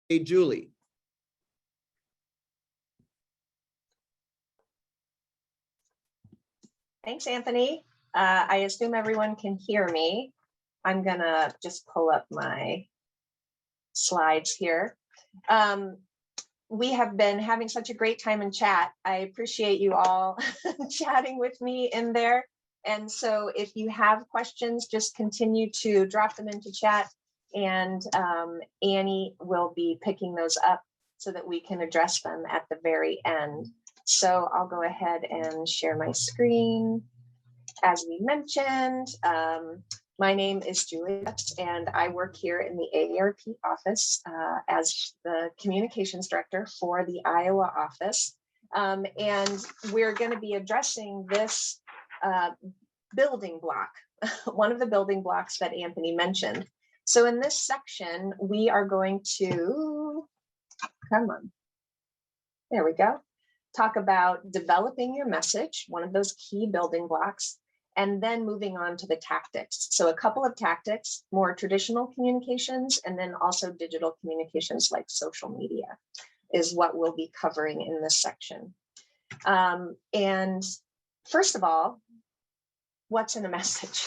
Hey, Julie. Thanks, Anthony. I assume everyone can hear me. I'm gonna just pull up my slides here. We have been having such a great time in chat. I appreciate you all chatting with me in there. And so if you have questions, just continue to drop them into chat, and Annie will be picking those up so that we can address them at the very end. So I'll go ahead and share my screen. As we mentioned, my name is Julia, and I work here in the AARP office as the communications director for the Iowa office. And we're going to be addressing this building block, one of the building blocks that Anthony mentioned. So in this section, we are going to, come on, there we go, talk about developing your message, one of those key building blocks, and then moving on to the tactics. So a couple of tactics, more traditional communications, and then also digital communications like social media is what we'll be covering in this section. And first of all, what's in a message?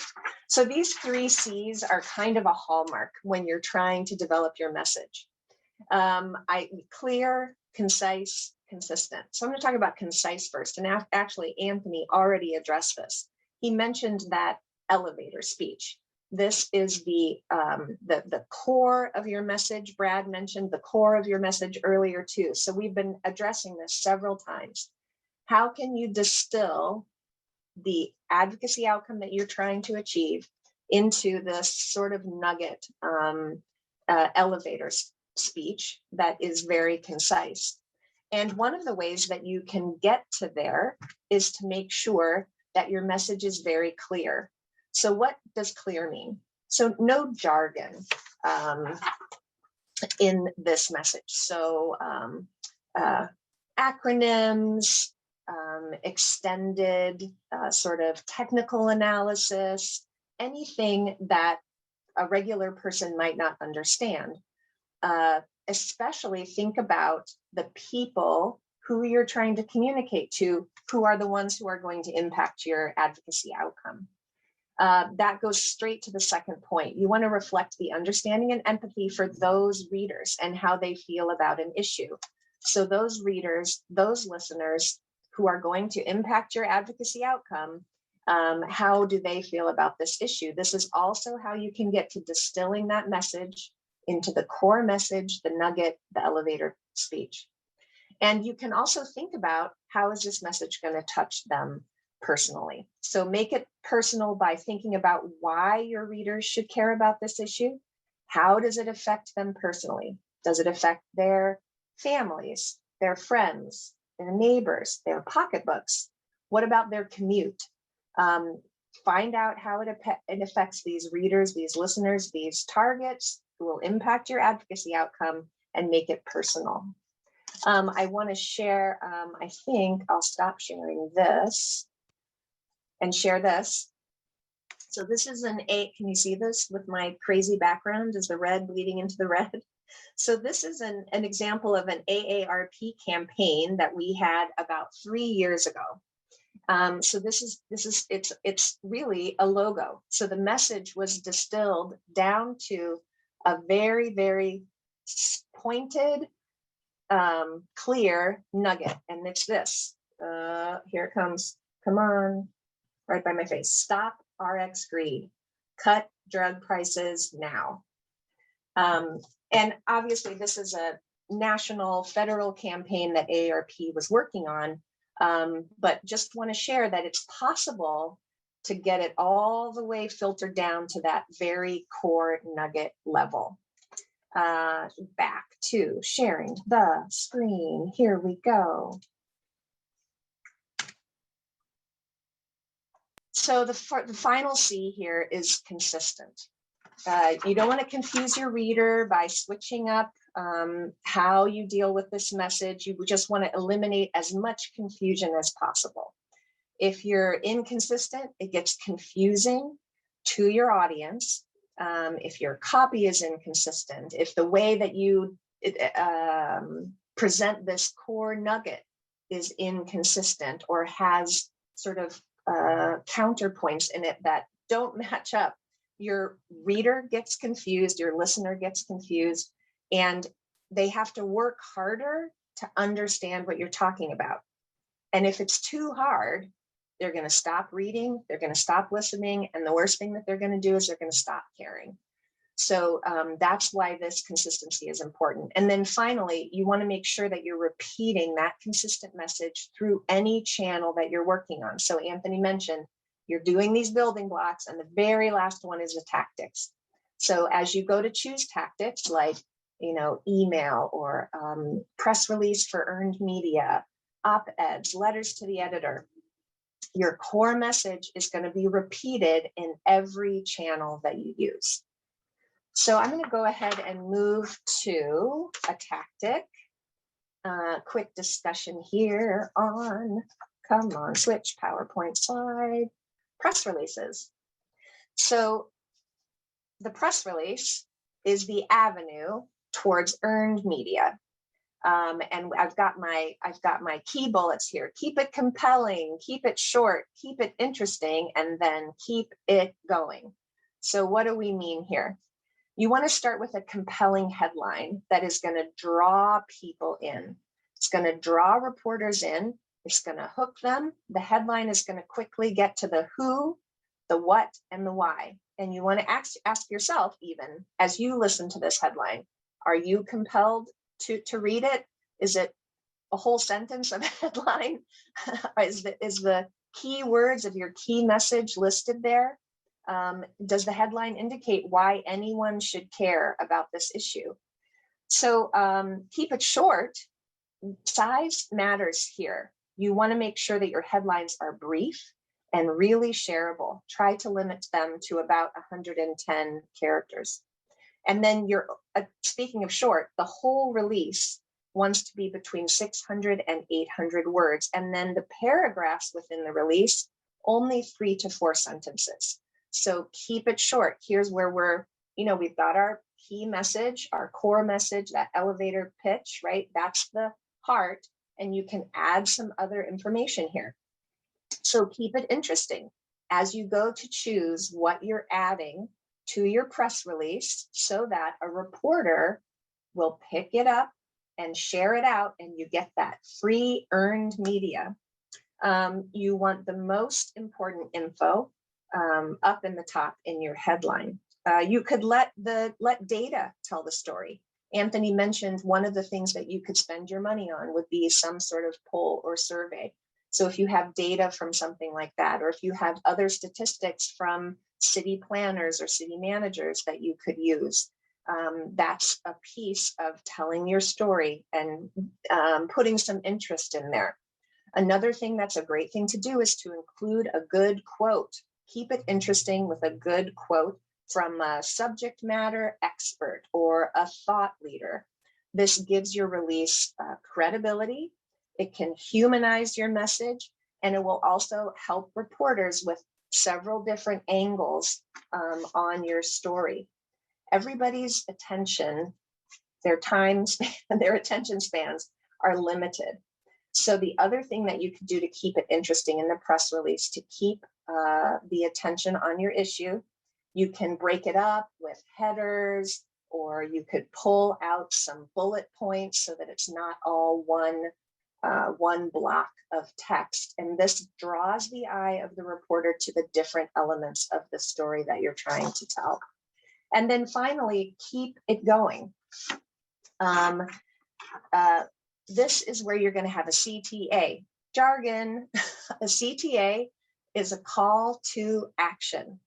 So these 3 C's are kind of a hallmark when you're trying to develop your message. Clear, concise, consistent. So I'm going to talk about concise first. And actually, Anthony already addressed this. He mentioned that elevator speech. This is the core of your message. Brad mentioned the core of your message earlier too. So we've been addressing this several times. How can you distill the advocacy outcome that you're trying to achieve into this sort of nugget elevator speech that is very concise? And one of the ways that you can get to there is to make sure that your message is very clear. So what does clear mean? So no jargon in this message. So acronyms, extended sort of technical analysis, anything that a regular person might not understand. Especially think about the people who you're trying to communicate to, who are the ones who are going to impact your advocacy outcome. That goes straight to the second point. You want to reflect the understanding and empathy for those readers and how they feel about an issue. So those readers, those listeners who are going to impact your advocacy outcome, how do they feel about this issue? This is also how you can get to distilling that message into the core message, the nugget, the elevator speech. And you can also think about, how is this message going to touch them personally? So make it personal by thinking about why your readers should care about this issue. How does it affect them personally? Does it affect their families, their friends, their neighbors, their pocketbooks? What about their commute? Find out how it affects these readers, these listeners, these targets who will impact your advocacy outcome, and make it personal. I want to share, I think I'll stop sharing this and share this. So this is can you see this with my crazy background? Is the red bleeding into the red? So this is an example of an AARP campaign that we had about 3 years ago. So it's really a logo. So the message was distilled down to a very, very pointed, clear nugget. And it's this, here it comes, come on, right by my face. Stop RX greed, cut drug prices now. And obviously this is a national federal campaign that AARP was working on, but just want to share that it's possible to get it all the way filtered down to that very core nugget level. Back to sharing the screen. Here we go. So the final C here is consistent. You don't want to confuse your reader by switching up how you deal with this message. You just want to eliminate as much confusion as possible. If you're inconsistent, it gets confusing to your audience. If your copy is inconsistent, if the way that you present this core nugget is inconsistent or has sort of counterpoints in it that don't match up, your reader gets confused, your listener gets confused, and they have to work harder to understand what you're talking about. And if it's too hard, they're going to stop reading, they're going to stop listening, and the worst thing that they're going to do is they're going to stop caring. So that's why this consistency is important. And then finally, you want to make sure that you're repeating that consistent message through any channel that you're working on. So Anthony mentioned, you're doing these building blocks, and the very last one is the tactics. So as you go to choose tactics like, email or press release for earned media, op-eds, letters to the editor, your core message is going to be repeated in every channel that you use. So I'm going to go ahead and move to a tactic. Quick discussion here on, come on, switch PowerPoint slide, press releases. So the press release is the avenue towards earned media. And I've got my key bullets here. Keep it compelling, keep it short, keep it interesting, and then keep it going. So what do we mean here? You want to start with a compelling headline that is going to draw people in. It's going to draw reporters in. It's going to hook them. The headline is going to quickly get to the who, the what, and the why. And you want to ask yourself, even as you listen to this headline, are you compelled to read it? Is it a whole sentence of a headline? is the key words of your key message listed there? Does the headline indicate why anyone should care about this issue? So keep it short. Size matters here. You want to make sure that your headlines are brief and really shareable. Try to limit them to about 110 characters. And then speaking of short, the whole release wants to be between 600 and 800 words. And then the paragraphs within the release, only 3 to 4 sentences. So keep it short. Here's where we've got our key message, our core message, that elevator pitch, right? That's the heart. And you can add some other information here. So keep it interesting as you go to choose what you're adding to your press release so that a reporter will pick it up and share it out, and you get that free earned media. You want the most important info up in the top in your headline. You could let data tell the story. Anthony mentioned one of the things that you could spend your money on would be some sort of poll or survey. So if you have data from something like that, or if you have other statistics from city planners or city managers that you could use, that's a piece of telling your story and putting some interest in there. Another thing that's a great thing to do is to include a good quote. Keep it interesting with a good quote from a subject matter expert or a thought leader. This gives your release credibility. It can humanize your message, and it will also help reporters with several different angles on your story. Everybody's attention, their attention spans are limited. So the other thing that you could do to keep it interesting in the press release, to keep the attention on your issue, you can break it up with headers, or you could pull out some bullet points so that it's not all one block of text. And this draws the eye of the reporter to the different elements of the story that you're trying to tell. And then finally, keep it going. This is where you're going to have a CTA. Jargon. A CTA is a call to action.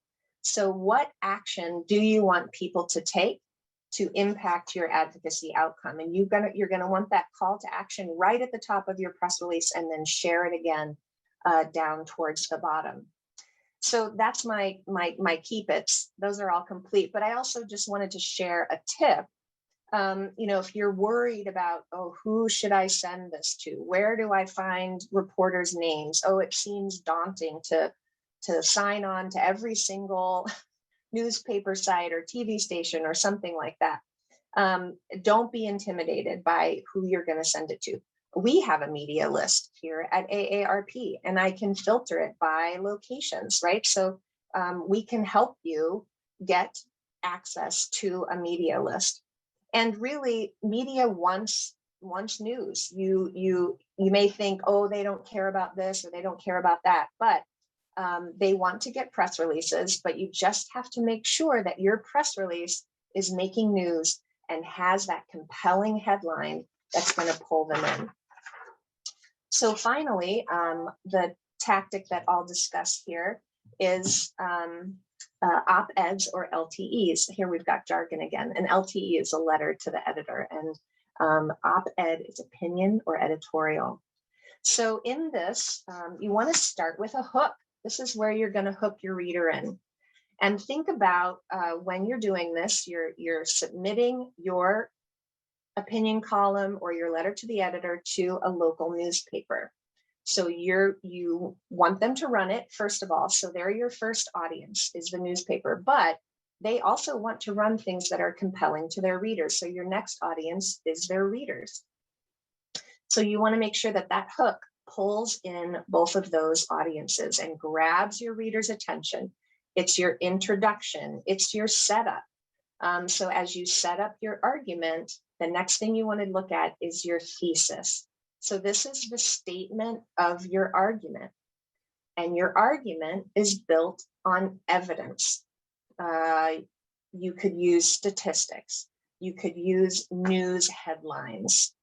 So what action do you want people to take to impact your advocacy outcome? And you're gonna want that call to action right at the top of your press release, and then share it again down towards the bottom. So that's my keep it's. Those are all complete. But I also just wanted to share a tip. If you're worried about, who should I send this to? Where do I find reporters' names? It seems daunting to sign on to every single newspaper site or TV station or something like that. Don't be intimidated by who you're going to send it to. We have a media list here at AARP, and I can filter it by locations, right? So we can help you get access to a media list. And really, media wants news. You may think, oh, they don't care about this or they don't care about that, but they want to get press releases, but you just have to make sure that your press release is making news and has that compelling headline that's going to pull them in. So finally, the tactic that I'll discuss here is op-eds or LTEs. Here we've got jargon again. An LTE is a letter to the editor, and op-ed is opinion or editorial. So in this, you want to start with a hook. This is where you're going to hook your reader in. And think about when you're doing this, you're submitting your opinion column or your letter to the editor to a local newspaper. So you want them to run it, first of all. So they're your first audience, is the newspaper, but they also want to run things that are compelling to their readers. So your next audience is their readers. So you want to make sure that that hook pulls in both of those audiences and grabs your reader's attention. It's your introduction, it's your setup. So as you set up your argument, the next thing you want to look at is your thesis. So this is the statement of your argument. And your argument is built on evidence. You could use statistics. You could use news headlines.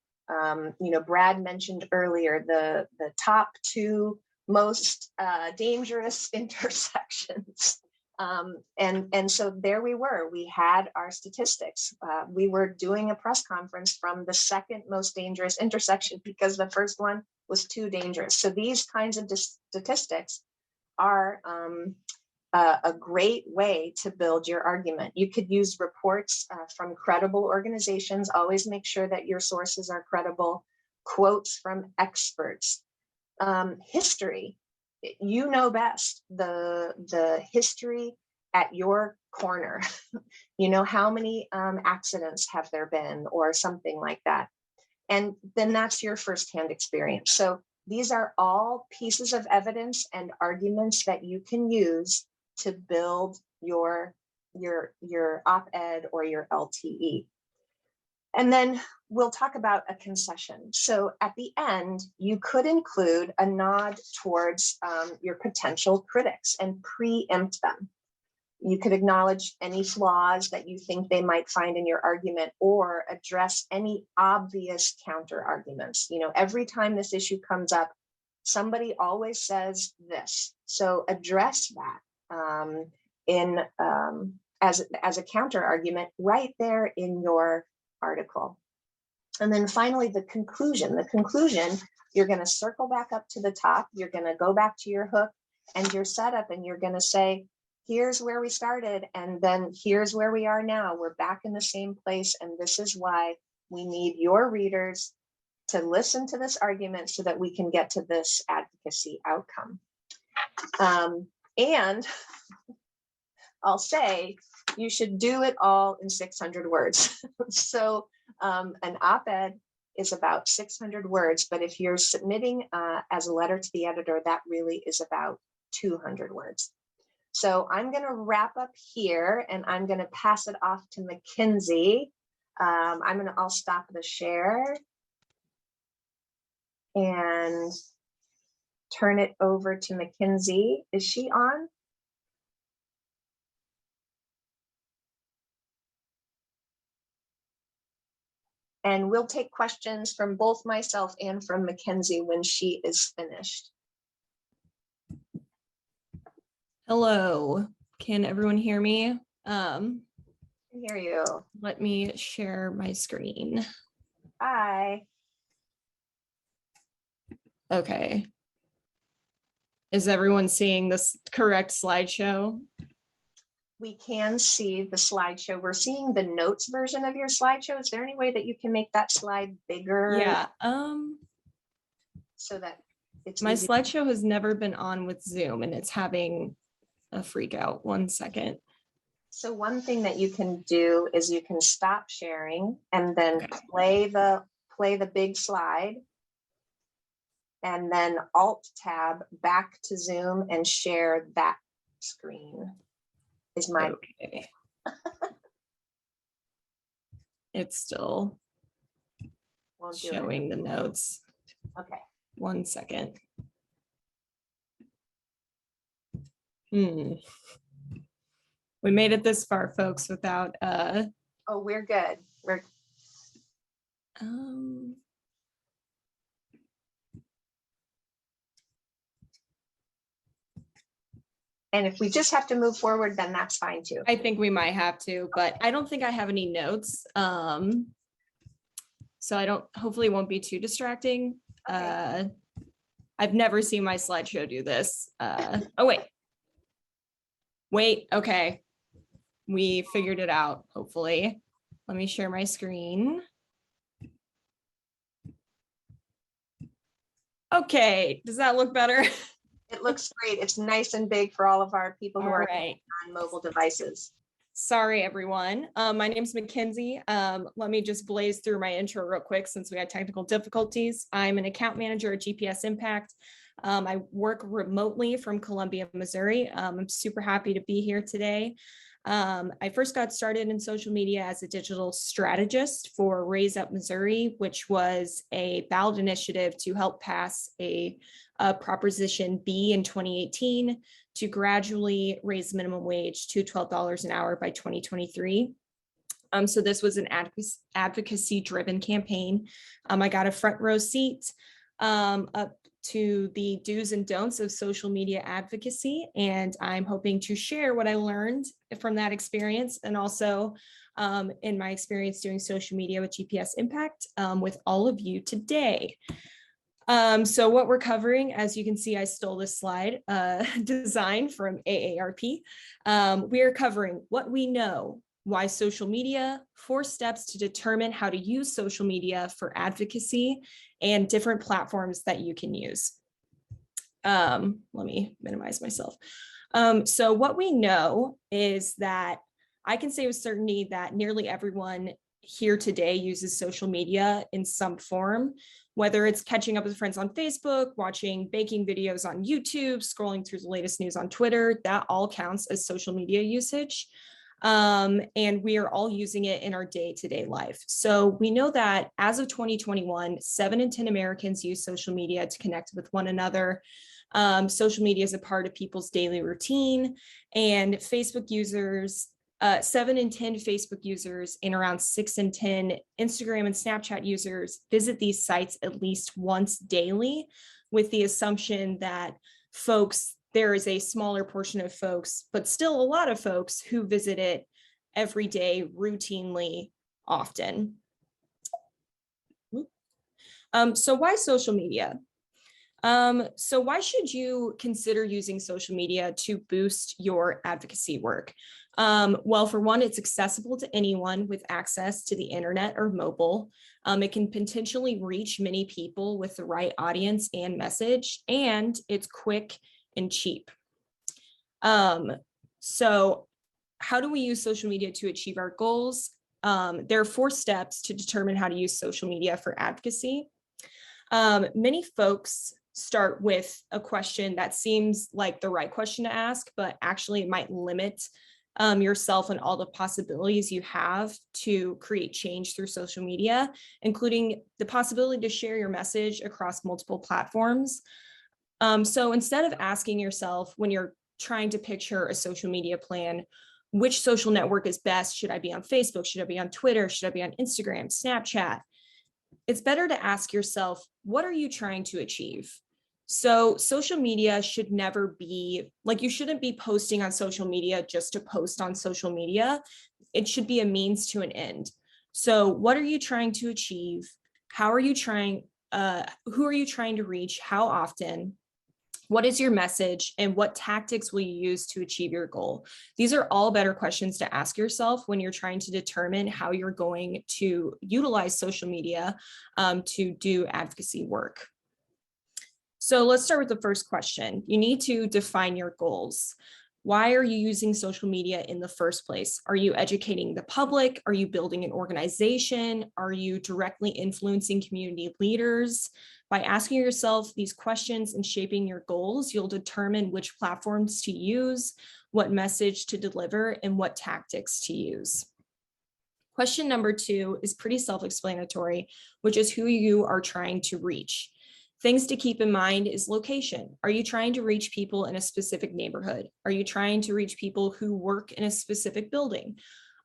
Brad mentioned earlier the top 2 most dangerous intersections. And so there we were, we had our statistics. We were doing a press conference from the second most dangerous intersection because the first one was too dangerous. So these kinds of statistics are a great way to build your argument. You could use reports from credible organizations. Always make sure that your sources are credible. Quotes from experts. History. You know best the history at your corner. You know, how many accidents have there been or something like that. And then that's your firsthand experience. So these are all pieces of evidence and arguments that you can use to build your op-ed or your LTE. And then we'll talk about a concession. So at the end, you could include a nod towards your potential critics and preempt them. You could acknowledge any flaws that you think they might find in your argument or address any obvious counter arguments. You know, every time this issue comes up, somebody always says this. So address that as a counter argument right there in your article. And then finally, the conclusion. The conclusion, you're going to circle back up to the top. You're going to go back to your hook and your setup, and you're going to say, here's where we started, and then here's where we are now. We're back in the same place, and this is why we need your readers to listen to this argument so that we can get to this advocacy outcome. And I'll say, you should do it all in 600 words. So an op-ed is about 600 words, but if you're submitting as a letter to the editor, that really is about 200 words. So I'm going to wrap up here, and I'm going to pass it off to Mackenzie. I'll stop the share and turn it over to Mackenzie. Is she on? And we'll take questions from both myself and from Mackenzie when she is finished. Hello, can everyone hear me? I hear you. Let me share my screen. Hi. Okay. Is everyone seeing this correct slideshow? We can see the slideshow. We're seeing the notes version of your slideshow. Is there any way that you can make that slide bigger? Yeah. So that it's my easy. slideshow has never been on with Zoom, and it's having a freak out. 1 second. So one thing that you can do is you can stop sharing and then Okay. play the big slide, and then Alt tab back to Zoom and share that screen is my. Okay. It's still Won't do it. showing the notes. Okay. 1 second. We made it this far, folks, without Oh, we're good. We're and if we just have to move forward, then that's fine too. I think we might have to, but I don't think I have any notes. So I don't, hopefully it won't be too distracting. Okay. I've never seen my slideshow do this. Oh, wait, okay. We figured it out, hopefully. Let me share my screen. Okay, does that look better? It looks great. It's nice and big for all of our people who All are right. on mobile devices. Sorry, everyone. My name's Mackenzie. Let me just blaze through my intro real quick since we had technical difficulties. I'm an account manager at GPS Impact. I work remotely from Columbia, Missouri. I'm super happy to be here today. I first got started in social media as a digital strategist for Raise Up Missouri, which was a ballot initiative to help pass a Proposition B in 2018 to gradually raise minimum wage to $12 an hour by 2023. So this was an advocacy-driven campaign. I got a front row seat up to the do's and don'ts of social media advocacy, and I'm hoping to share what I learned from that experience and also in my experience doing social media with GPS Impact with all of you today. So what we're covering, as you can see, I stole this slide design from AARP. We are covering what we know, why social media, 4 steps to determine how to use social media for advocacy, and different platforms that you can use. Let me minimize myself. So what we know is that I can say with certainty that nearly everyone here today uses social media in some form, whether it's catching up with friends on Facebook, watching baking videos on YouTube, scrolling through the latest news on Twitter, that all counts as social media usage. And we are all using it in our day-to-day life. So we know that as of 2021, 7 in 10 Americans use social media to connect with one another. Social media is a part of people's daily routine, and Facebook users, 7 in 10 Facebook users and around 6 in 10 Instagram and Snapchat users visit these sites at least once daily, with the assumption that there is a smaller portion of folks, but still a lot of folks who visit it every day, routinely, often. So why social media? So why should you consider using social media to boost your advocacy work? Well, for one, it's accessible to anyone with access to the internet or mobile. It can potentially reach many people with the right audience and message, and it's quick and cheap. So how do we use social media to achieve our goals? There are 4 steps to determine how to use social media for advocacy. Many folks start with a question that seems like the right question to ask, but actually it might limit yourself and all the possibilities you have to create change through social media, including the possibility to share your message across multiple platforms. So instead of asking yourself when you're trying to picture a social media plan, which social network is best? Should I be on Facebook? Should I be on Twitter? Should I be on Instagram, Snapchat? It's better to ask yourself, what are you trying to achieve? So social media should never be like, you shouldn't be posting on social media just to post on social media. It should be a means to an end. So what are you trying to achieve? How are you trying, who are you trying to reach? How often? What is your message, and what tactics will you use to achieve your goal? These are all better questions to ask yourself when you're trying to determine how you're going to utilize social media to do advocacy work. So let's start with the first question. You need to define your goals. Why are you using social media in the first place? Are you educating the public? Are you building an organization? Are you directly influencing community leaders? By asking yourself these questions and shaping your goals, you'll determine which platforms to use, what message to deliver, and what tactics to use. Question number 2 is pretty self-explanatory, which is who you are trying to reach. Things to keep in mind is location. Are you trying to reach people in a specific neighborhood? Are you trying to reach people who work in a specific building?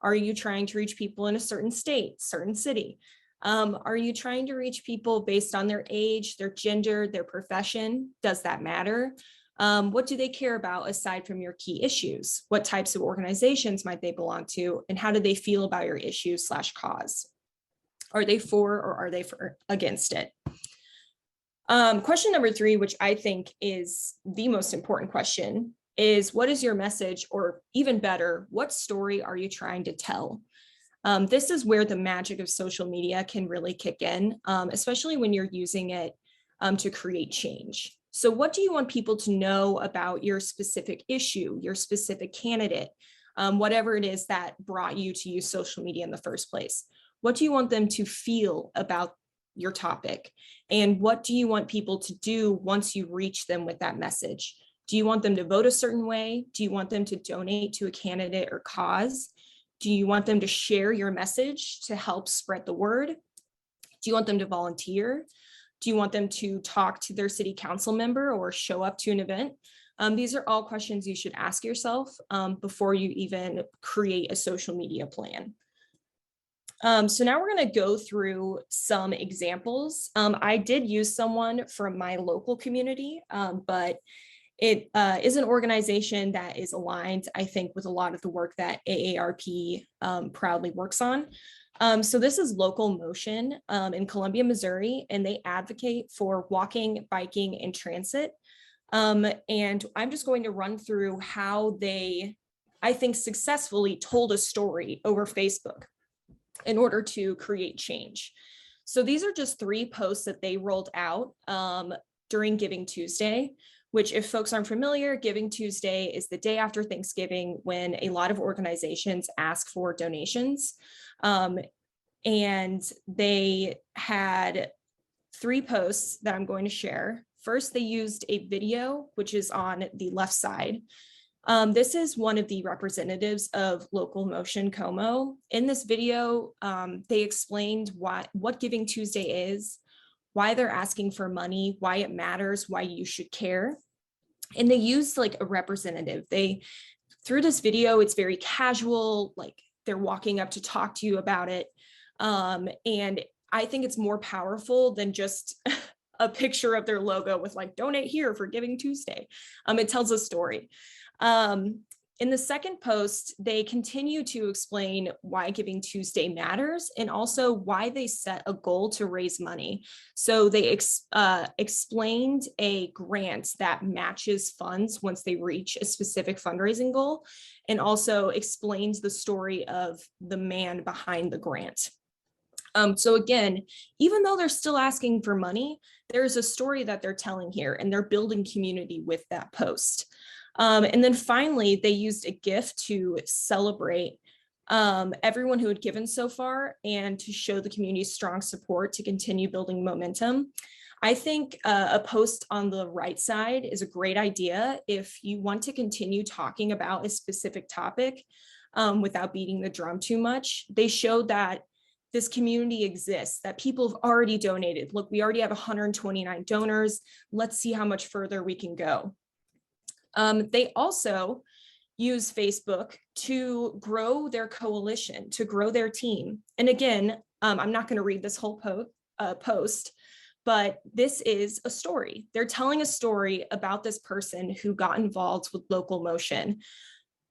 Are you trying to reach people in a certain state, certain city? Are you trying to reach people based on their age, their gender, their profession? Does that matter? What do they care about aside from your key issues? What types of organizations might they belong to? And how do they feel about your issue/cause? Are they for or are they against it? Question number 3, which I think is the most important question, is what is your message, or even better, what story are you trying to tell? This is where the magic of social media can really kick in, especially when you're using it to create change. So what do you want people to know about your specific issue, your specific candidate, whatever it is that brought you to use social media in the first place? What do you want them to feel about your topic? And what do you want people to do once you reach them with that message? Do you want them to vote a certain way? Do you want them to donate to a candidate or cause? Do you want them to share your message to help spread the word? Do you want them to volunteer? Do you want them to talk to their city council member or show up to an event? These are all questions you should ask yourself before you even create a social media plan. So now we're going to go through some examples. I did use someone from my local community, but it is an organization that is aligned, I think, with a lot of the work that AARP proudly works on. So this is Local Motion in Columbia, Missouri, and they advocate for walking, biking, and transit. And I'm just going to run through how they, I think, successfully told a story over Facebook in order to create change. So these are just 3 posts that they rolled out during Giving Tuesday, which, if folks aren't familiar, Giving Tuesday is the day after Thanksgiving when a lot of organizations ask for donations. And they had 3 posts that I'm going to share. First, they used a video, which is on the left side. This is one of the representatives of Local Motion Como. In this video, they explained what Giving Tuesday is, why they're asking for money, why it matters, why you should care. And they used like a representative. Through this video, it's very casual, like they're walking up to talk to you about it. And I think it's more powerful than just a picture of their logo with like, donate here for Giving Tuesday. It tells a story. In the second post, they continue to explain why Giving Tuesday matters and also why they set a goal to raise money. So they explained a grant that matches funds once they reach a specific fundraising goal, and also explains the story of the man behind the grant. So again, even though they're still asking for money, there's a story that they're telling here, and they're building community with that post. And then finally, they used a gift to celebrate everyone who had given so far and to show the community's strong support to continue building momentum. I think a post on the right side is a great idea if you want to continue talking about a specific topic without beating the drum too much. They showed that this community exists, that people have already donated. Look, we already have 129 donors. Let's see how much further we can go. They also use Facebook to grow their coalition, to grow their team. And again, I'm not going to read this whole post, but this is a story. They're telling a story about this person who got involved with Local Motion,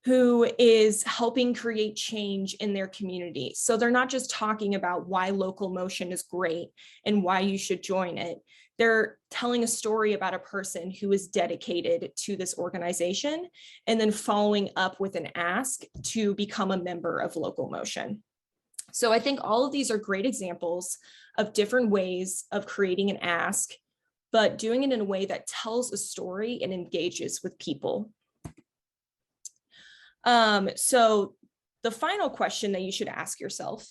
who is helping create change in their community. So they're not just talking about why Local Motion is great and why you should join it. They're telling a story about a person who is dedicated to this organization and then following up with an ask to become a member of Local Motion. So I think all of these are great examples of different ways of creating an ask, but doing it in a way that tells a story and engages with people. So the final question that you should ask yourself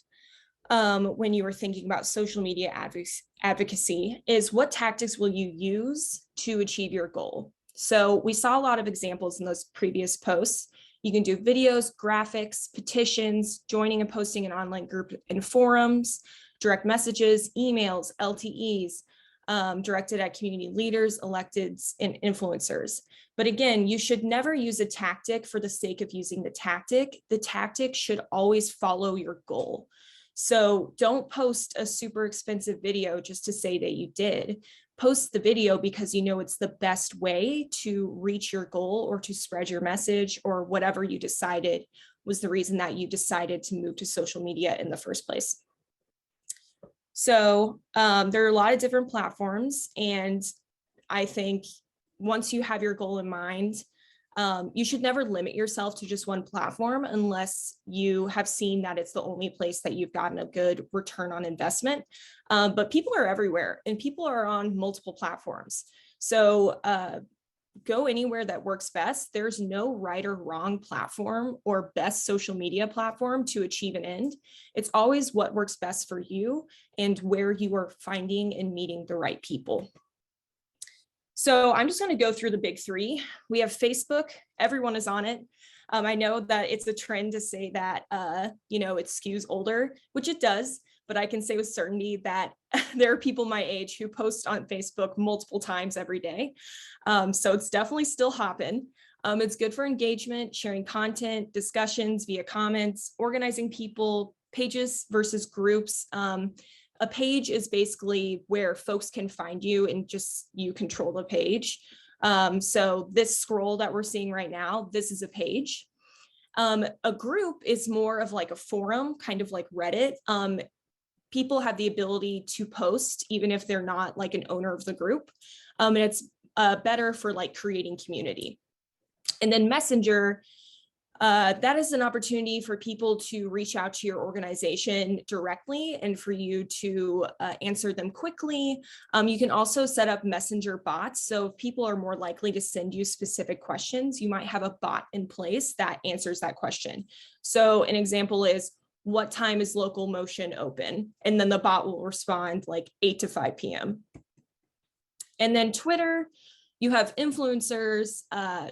when you are thinking about social media advocacy is, what tactics will you use to achieve your goal? So we saw a lot of examples in those previous posts. You can do videos, graphics, petitions, joining and posting an online group and forums, direct messages, emails, LTEs, directed at community leaders, electeds, and influencers. But again, you should never use a tactic for the sake of using the tactic. The tactic should always follow your goal. So don't post a super expensive video just to say that you did. Post the video because you know it's the best way to reach your goal or to spread your message, or whatever you decided was the reason that you decided to move to social media in the first place. So there are a lot of different platforms, and I think once you have your goal in mind, you should never limit yourself to just one platform unless you have seen that it's the only place that you've gotten a good return on investment. But people are everywhere and people are on multiple platforms. So go anywhere that works best. There's no right or wrong platform or best social media platform to achieve an end. It's always what works best for you and where you are finding and meeting the right people. So I'm just going to go through the big three. We have Facebook. Everyone is on it. I know that it's a trend to say that, it skews older, which it does, but I can say with certainty that there are people my age who post on Facebook multiple times every day. So it's definitely still hopping. It's good for engagement, sharing content, discussions via comments, organizing people, pages versus groups. A page is basically where folks can find you and just you control the page. So this scroll that we're seeing right now, this is a page. A group is more of like a forum, kind of like Reddit. People have the ability to post even if they're not like an owner of the group. And it's better for like creating community. And then Messenger, that is an opportunity for people to reach out to your organization directly and for you to answer them quickly. You can also set up messenger bots. So if people are more likely to send you specific questions, you might have a bot in place that answers that question. So an example is, what time is local motion open? And then the bot will respond like 8 to 5 p.m. And then Twitter, you have influencers,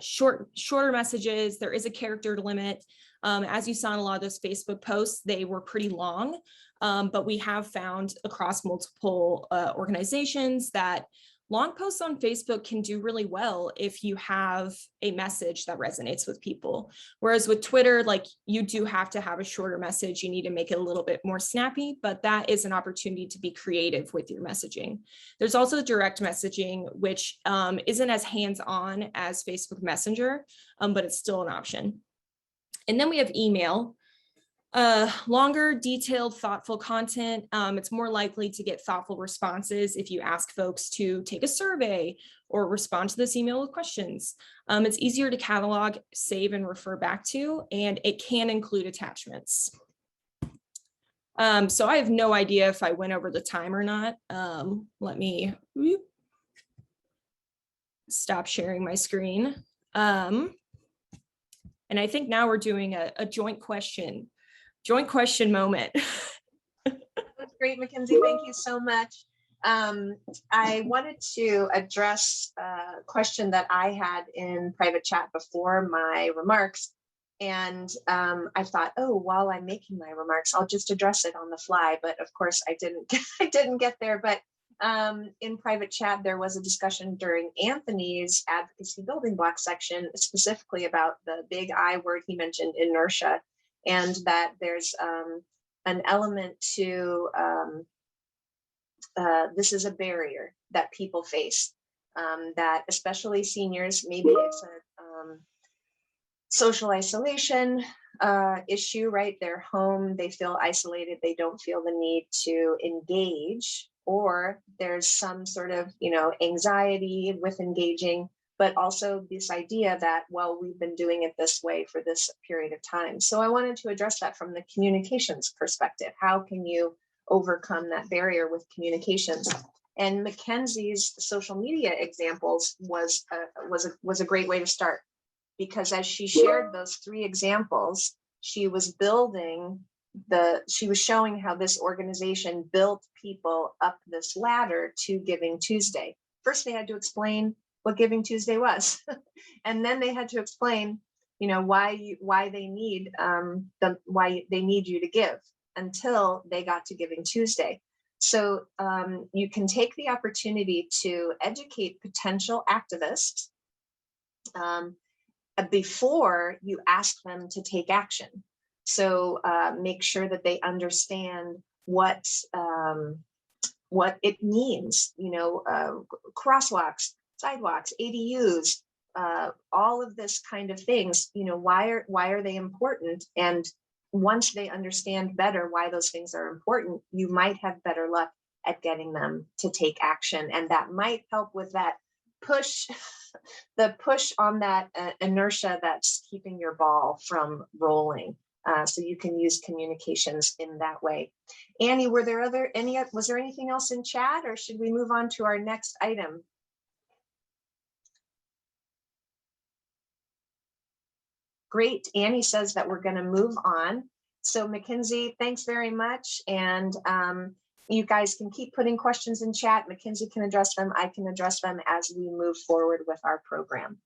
shorter messages. There is a character limit. As you saw in a lot of those Facebook posts, they were pretty long, but we have found across multiple organizations that long posts on Facebook can do really well if you have a message that resonates with people. Whereas with Twitter, like you do have to have a shorter message. You need to make it a little bit more snappy, but that is an opportunity to be creative with your messaging. There's also direct messaging, which isn't as hands-on as Facebook Messenger, but it's still an option. And then we have email. Longer, detailed, thoughtful content. It's more likely to get thoughtful responses if you ask folks to take a survey or respond to this email with questions. It's easier to catalog, save, and refer back to, and it can include attachments. So I have no idea if I went over the time or not. Let me stop sharing my screen. And I think now we're doing a joint question moment. That's great, Mackenzie. Thank you so much. I wanted to address a question that I had in private chat before my remarks. And I thought, oh, while I'm making my remarks, I'll just address it on the fly. But of course, I didn't get there. But in private chat, there was a discussion during Anthony's advocacy building block section, specifically about the big I word he mentioned, inertia. And that there's an element to this is a barrier that people face, that especially seniors, maybe it's a social isolation issue, right? They're home, they feel isolated, they don't feel the need to engage, or there's some sort of, anxiety with engaging, but also this idea that, well, we've been doing it this way for this period of time. So I wanted to address that from the communications perspective. How can you overcome that barrier with communications? And Mackenzie's social media examples was a great way to start. because as she shared those 3 examples, she was showing how this organization built people up this ladder to Giving Tuesday. First, they had to explain what Giving Tuesday was, and then they had to explain, why they need you to give, until they got to Giving Tuesday. So you can take the opportunity to educate potential activists before you ask them to take action. So make sure that they understand what it means, crosswalks, sidewalks, ADUs, all of this kind of things, why are they important? And once they understand better why those things are important, you might have better luck at getting them to take action. And that might help with that push, the push on that inertia that's keeping your ball from rolling. So you can use communications in that way. Annie, was there anything else in chat, or should we move on to our next item? Great. Annie says that we're going to move on. So Mackenzie, thanks very much. And you guys can keep putting questions in chat. Mackenzie can address them. I can address them as we move forward with our program.